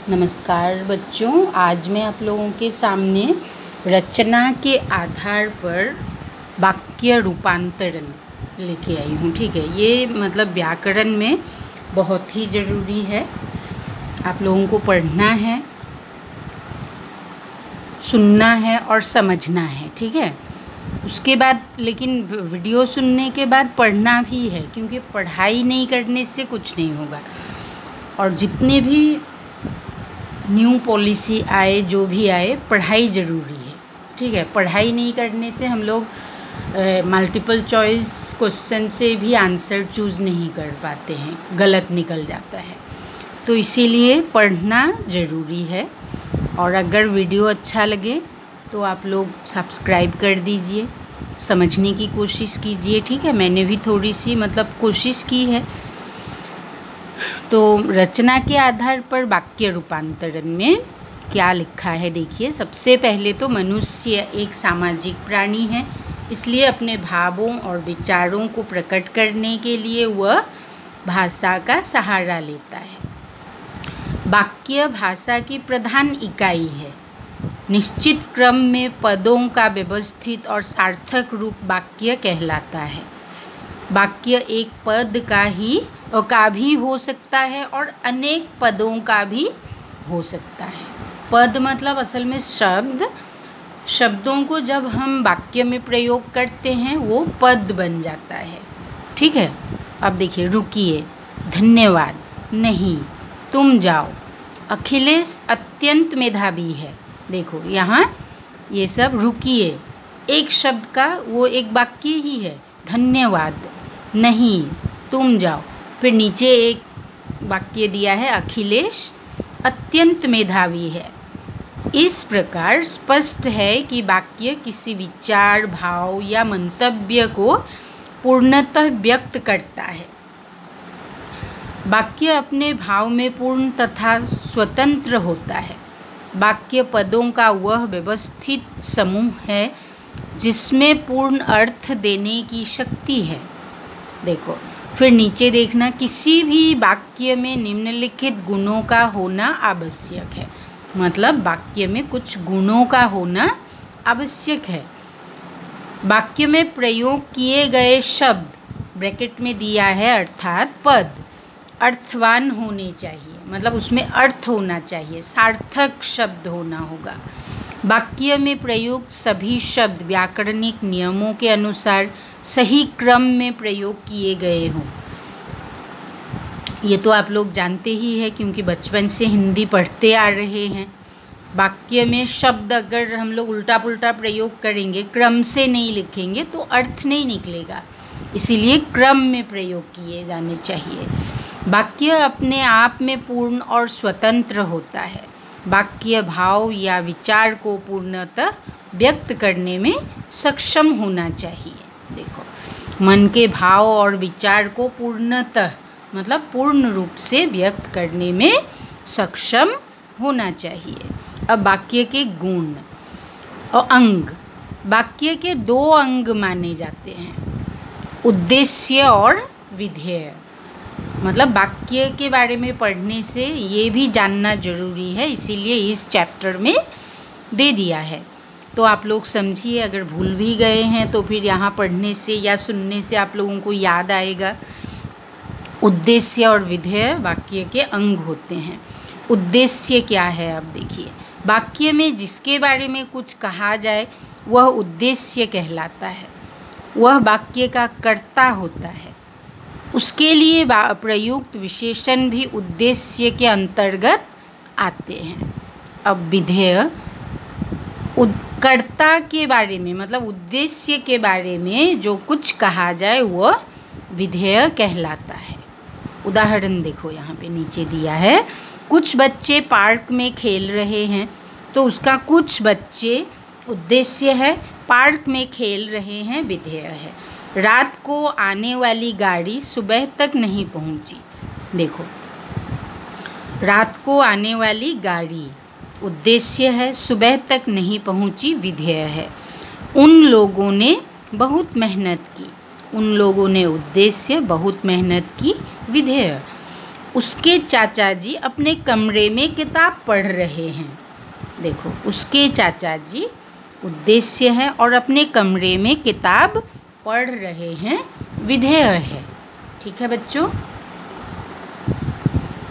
नमस्कार बच्चों, आज मैं आप लोगों के सामने रचना के आधार पर वाक्य रूपांतरण लेके आई हूँ। ठीक है, ये मतलब व्याकरण में बहुत ही ज़रूरी है। आप लोगों को पढ़ना है, सुनना है और समझना है। ठीक है, उसके बाद लेकिन वीडियो सुनने के बाद पढ़ना भी है, क्योंकि पढ़ाई नहीं करने से कुछ नहीं होगा। और जितने भी न्यू पॉलिसी आए, जो भी आए, पढ़ाई ज़रूरी है। ठीक है, पढ़ाई नहीं करने से हम लोग मल्टीपल चॉइस क्वेश्चन से भी आंसर चूज़ नहीं कर पाते हैं, गलत निकल जाता है। तो इसीलिए पढ़ना ज़रूरी है। और अगर वीडियो अच्छा लगे तो आप लोग सब्सक्राइब कर दीजिए, समझने की कोशिश कीजिए। ठीक है, मैंने भी थोड़ी सी कोशिश की है। तो रचना के आधार पर वाक्य रूपांतरण में क्या लिखा है देखिए। सबसे पहले तो मनुष्य एक सामाजिक प्राणी है, इसलिए अपने भावों और विचारों को प्रकट करने के लिए वह भाषा का सहारा लेता है। वाक्य भाषा की प्रधान इकाई है। निश्चित क्रम में पदों का व्यवस्थित और सार्थक रूप वाक्य कहलाता है। वाक्य एक पद का भी हो सकता है और अनेक पदों का भी हो सकता है। पद मतलब असल में शब्दों को जब हम वाक्य में प्रयोग करते हैं वो पद बन जाता है। ठीक है, अब देखिए, रुकिए, धन्यवाद, नहीं, तुम जाओ, अखिलेश अत्यंत मेधावी है। देखो यहाँ ये सब रुकिए एक शब्द का वो एक वाक्य ही है। धन्यवाद, नहीं, तुम जाओ, फिर नीचे एक वाक्य दिया है, अखिलेश अत्यंत मेधावी है। इस प्रकार स्पष्ट है कि वाक्य किसी विचार, भाव या मंतव्य को पूर्णतः व्यक्त करता है। वाक्य अपने भाव में पूर्ण तथा स्वतंत्र होता है। वाक्य पदों का वह व्यवस्थित समूह है जिसमें पूर्ण अर्थ देने की शक्ति है। देखो, फिर नीचे देखना, किसी भी वाक्य में निम्नलिखित गुणों का होना आवश्यक है। मतलब वाक्य में कुछ गुणों का होना आवश्यक है। वाक्य में प्रयोग किए गए शब्द ब्रैकेट में दिया है अर्थात पद अर्थवान होने चाहिए, मतलब उसमें अर्थ होना चाहिए, सार्थक शब्द होना होगा। वाक्य में प्रयुक्त सभी शब्द व्याकरणिक नियमों के अनुसार सही क्रम में प्रयोग किए गए हों। ये तो आप लोग जानते ही हैं, क्योंकि बचपन से हिंदी पढ़ते आ रहे हैं। वाक्य में शब्द अगर हम लोग उल्टा पुल्टा प्रयोग करेंगे, क्रम से नहीं लिखेंगे, तो अर्थ नहीं निकलेगा। इसीलिए क्रम में प्रयोग किए जाने चाहिए। वाक्य अपने आप में पूर्ण और स्वतंत्र होता है। वाक्य भाव या विचार को पूर्णतः व्यक्त करने में सक्षम होना चाहिए। देखो, मन के भाव और विचार को पूर्णतः मतलब पूर्ण रूप से व्यक्त करने में सक्षम होना चाहिए। अब वाक्य के गुण और अंग। वाक्य के दो अंग माने जाते हैं, उद्देश्य और विधेय। मतलब वाक्य के बारे में पढ़ने से ये भी जानना जरूरी है, इसीलिए इस चैप्टर में दे दिया है। तो आप लोग समझिए, अगर भूल भी गए हैं तो फिर यहाँ पढ़ने से या सुनने से आप लोगों को याद आएगा। उद्देश्य और विधेय वाक्य के अंग होते हैं। उद्देश्य क्या है, अब देखिए, वाक्य में जिसके बारे में कुछ कहा जाए वह उद्देश्य कहलाता है। वह वाक्य का कर्ता होता है। उसके लिए प्रयुक्त विशेषण भी उद्देश्य के अंतर्गत आते हैं। अब विधेय, कर्ता के बारे में मतलब उद्देश्य के बारे में जो कुछ कहा जाए वह विधेय कहलाता है। उदाहरण देखो, यहाँ पे नीचे दिया है, कुछ बच्चे पार्क में खेल रहे हैं, तो उसका कुछ बच्चे उद्देश्य है, पार्क में खेल रहे हैं विधेय है। रात को आने वाली गाड़ी सुबह तक नहीं पहुंची। देखो, रात को आने वाली गाड़ी उद्देश्य है, सुबह तक नहीं पहुंची विधेय है। उन लोगों ने बहुत मेहनत की, उन लोगों ने उद्देश्य, बहुत मेहनत की विधेय। उसके चाचा जी अपने कमरे में किताब पढ़ रहे हैं। देखो, उसके चाचा जी उद्देश्य है और अपने कमरे में किताब पढ़ रहे हैं विधेय है। ठीक है बच्चों।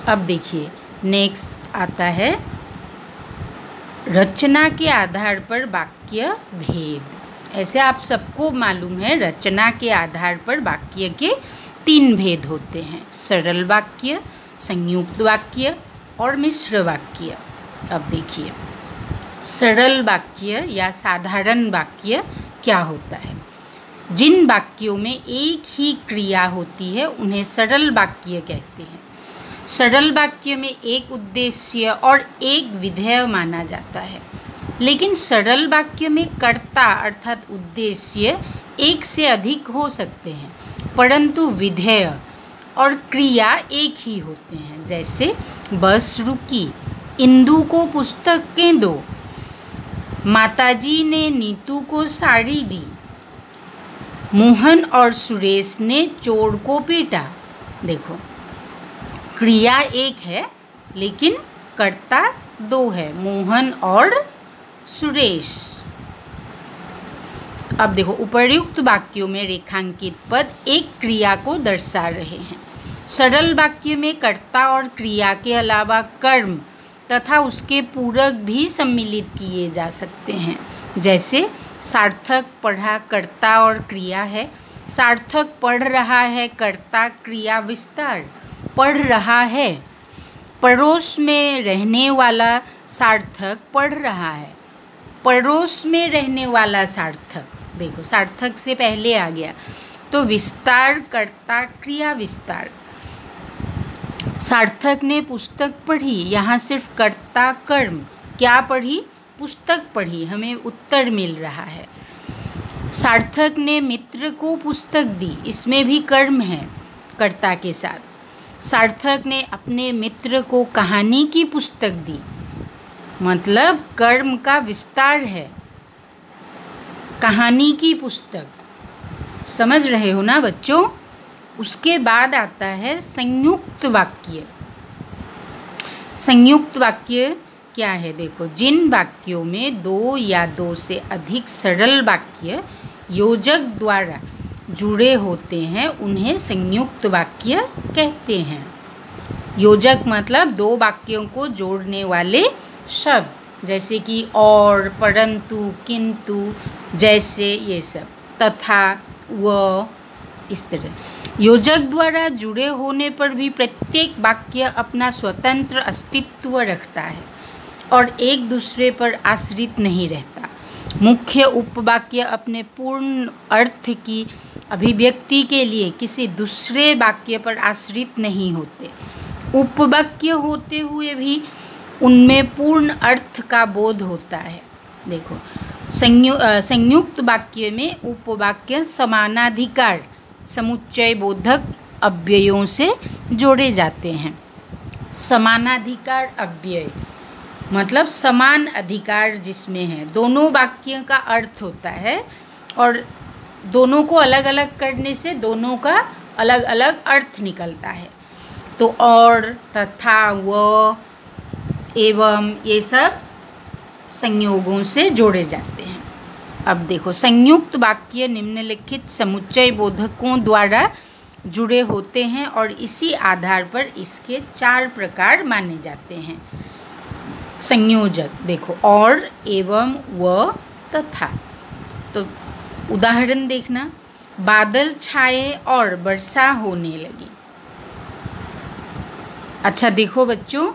अब देखिए नेक्स्ट आता है रचना के आधार पर वाक्य भेद। ऐसे आप सबको मालूम है रचना के आधार पर वाक्य के 3 भेद होते हैं, सरल वाक्य, संयुक्त वाक्य और मिश्र वाक्य। अब देखिए सरल वाक्य या साधारण वाक्य क्या होता है। जिन वाक्यों में एक ही क्रिया होती है उन्हें सरल वाक्य कहते हैं। सरल वाक्य में एक उद्देश्य और एक विधेय माना जाता है, लेकिन सरल वाक्य में कर्ता अर्थात उद्देश्य एक से अधिक हो सकते हैं, परंतु विधेय और क्रिया एक ही होते हैं। जैसे बस रुकी, इंदु को पुस्तकें दो, माताजी ने नीतू को साड़ी दी, मोहन और सुरेश ने चोर को पीटा। देखो क्रिया एक है लेकिन कर्ता 2 है, मोहन और सुरेश। अब देखो उपर्युक्त वाक्यों में रेखांकित पद एक क्रिया को दर्शा रहे हैं। सरल वाक्य में कर्ता और क्रिया के अलावा कर्म तथा उसके पूरक भी सम्मिलित किए जा सकते हैं। जैसे सार्थक पढ़ा कर्ता और क्रिया है, सार्थक पढ़ रहा है कर्ता क्रिया विस्तार पढ़ रहा है, पड़ोस में रहने वाला सार्थक पढ़ रहा है, पड़ोस में रहने वाला सार्थक, देखो सार्थक से पहले आ गया तो विस्तार कर्ता क्रिया विस्तार। सार्थक ने पुस्तक पढ़ी, यहाँ सिर्फ कर्ता कर्म, क्या पढ़ी, पुस्तक पढ़ी, हमें उत्तर मिल रहा है। सार्थक ने मित्र को पुस्तक दी, इसमें भी कर्म है कर्ता के साथ। सार्थक ने अपने मित्र को कहानी की पुस्तक दी, मतलब कर्म का विस्तार है, कहानी की पुस्तक। समझ रहे हो ना बच्चों। उसके बाद आता है संयुक्त वाक्य। संयुक्त वाक्य क्या है, देखो जिन वाक्यों में 2 या 2 से अधिक सरल वाक्य योजक द्वारा जुड़े होते हैं उन्हें संयुक्त वाक्य कहते हैं। योजक मतलब 2 वाक्यों को जोड़ने वाले शब्द, जैसे कि और, परंतु, किंतु, जैसे, ये सब, तथा, व, इस तरह। योजक द्वारा जुड़े होने पर भी प्रत्येक वाक्य अपना स्वतंत्र अस्तित्व रखता है और एक दूसरे पर आश्रित नहीं रहता। मुख्य उपवाक्य अपने पूर्ण अर्थ की अभिव्यक्ति के लिए किसी दूसरे वाक्य पर आश्रित नहीं होते। उपवाक्य होते हुए भी उनमें पूर्ण अर्थ का बोध होता है। देखो संयुक्त वाक्य में उपवाक्य समानाधिकार समुच्चय बोधक अव्ययों से जोड़े जाते हैं। समानाधिकार अव्यय मतलब समान अधिकार जिसमें है, दोनों वाक्यों का अर्थ होता है और दोनों को अलग अलग करने से दोनों का अलग अलग अर्थ निकलता है। तो और, तथा, व, एवं, ये सब संयोगों से जोड़े जाते हैं। अब देखो संयुक्त वाक्य निम्नलिखित समुच्चय बोधकों द्वारा जुड़े होते हैं और इसी आधार पर इसके 4 प्रकार माने जाते हैं। संयोजक देखो और, एवं, व, तथा। तो उदाहरण देखना, बादल छाए और वर्षा होने लगी। अच्छा देखो बच्चों,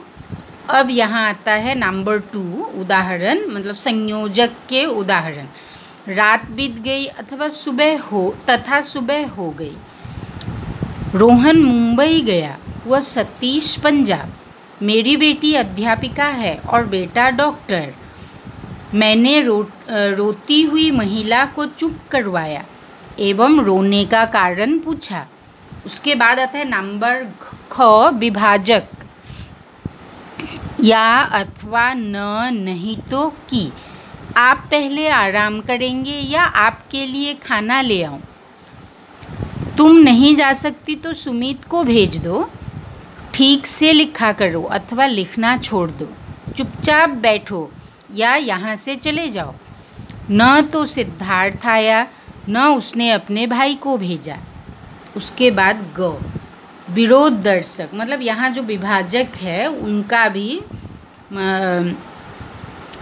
अब यहाँ आता है नंबर 2 उदाहरण, मतलब संयोजक के उदाहरण। रात बीत गई अथवा सुबह हो गई। रोहन मुंबई गया, वह सतीश पंजाब। मेरी बेटी अध्यापिका है और बेटा डॉक्टर। मैंने रोती हुई महिला को चुप करवाया एवं रोने का कारण पूछा। उसके बाद आता है नंबर ख विभाजक, या, अथवा, न, नहीं तो, की। आप पहले आराम करेंगे या आपके लिए खाना ले आऊं? तुम नहीं जा सकती तो सुमित को भेज दो। ठीक से लिखा करो अथवा लिखना छोड़ दो। चुपचाप बैठो या यहाँ से चले जाओ। न तो सिद्धार्थ आया न उसने अपने भाई को भेजा। उसके बाद ग, विरोध दर्शक, मतलब यहाँ जो विभाजक है उनका भी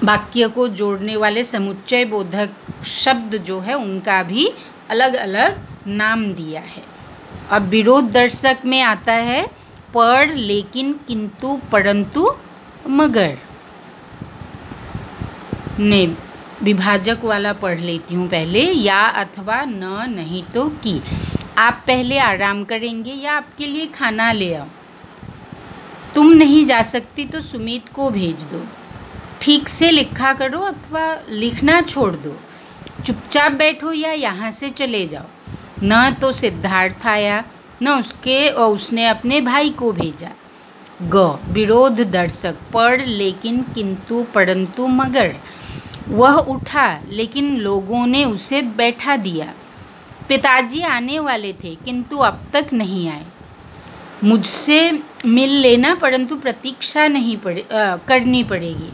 वाक्य को जोड़ने वाले समुच्चय बोधक शब्द जो है उनका भी अलग अलग नाम दिया है। अब विरोध दर्शक में आता है पर, लेकिन, किंतु, परंतु, मगर। ने विभाजक वाला पढ़ लेती हूँ पहले। या अथवा न, नहीं तो कि। आप पहले आराम करेंगे या आपके लिए खाना ले आओ। तुम नहीं जा सकती तो सुमित को भेज दो। ठीक से लिखा करो अथवा लिखना छोड़ दो। चुपचाप बैठो या यहाँ से चले जाओ। न तो सिद्धार्थ आया न उसने अपने भाई को भेजा। ग, विरोध दर्शक, पर, लेकिन, किंतु, परंतु, मगर। वह उठा लेकिन लोगों ने उसे बैठा दिया। पिताजी आने वाले थे किंतु अब तक नहीं आए। मुझसे मिल लेना परंतु प्रतीक्षा नहीं करनी पड़ेगी।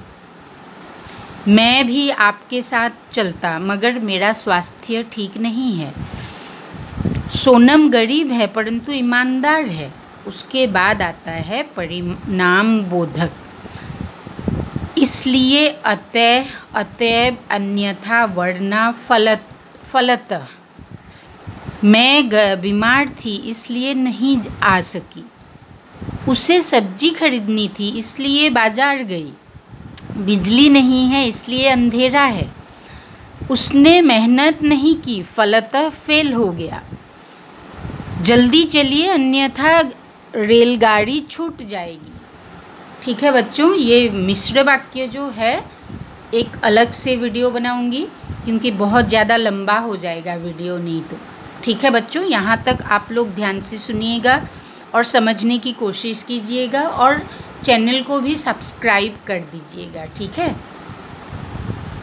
मैं भी आपके साथ चलता मगर मेरा स्वास्थ्य ठीक नहीं है। सोनम गरीब है परंतु ईमानदार है। उसके बाद आता है परिणाम बोधक। इसलिए, अतः, अतएव, अन्यथा, वरना, फलतः। मैं बीमार थी इसलिए नहीं आ सकी। उसे सब्जी खरीदनी थी इसलिए बाजार गई। बिजली नहीं है इसलिए अंधेरा है। उसने मेहनत नहीं की फलतः फेल हो गया। जल्दी चलिए अन्यथा रेलगाड़ी छूट जाएगी। ठीक है बच्चों, ये मिश्र वाक्य जो है एक अलग से वीडियो बनाऊंगी क्योंकि बहुत ज़्यादा लंबा हो जाएगा वीडियो नहीं तो। ठीक है बच्चों, यहाँ तक आप लोग ध्यान से सुनिएगा और समझने की कोशिश कीजिएगा और चैनल को भी सब्सक्राइब कर दीजिएगा। ठीक है।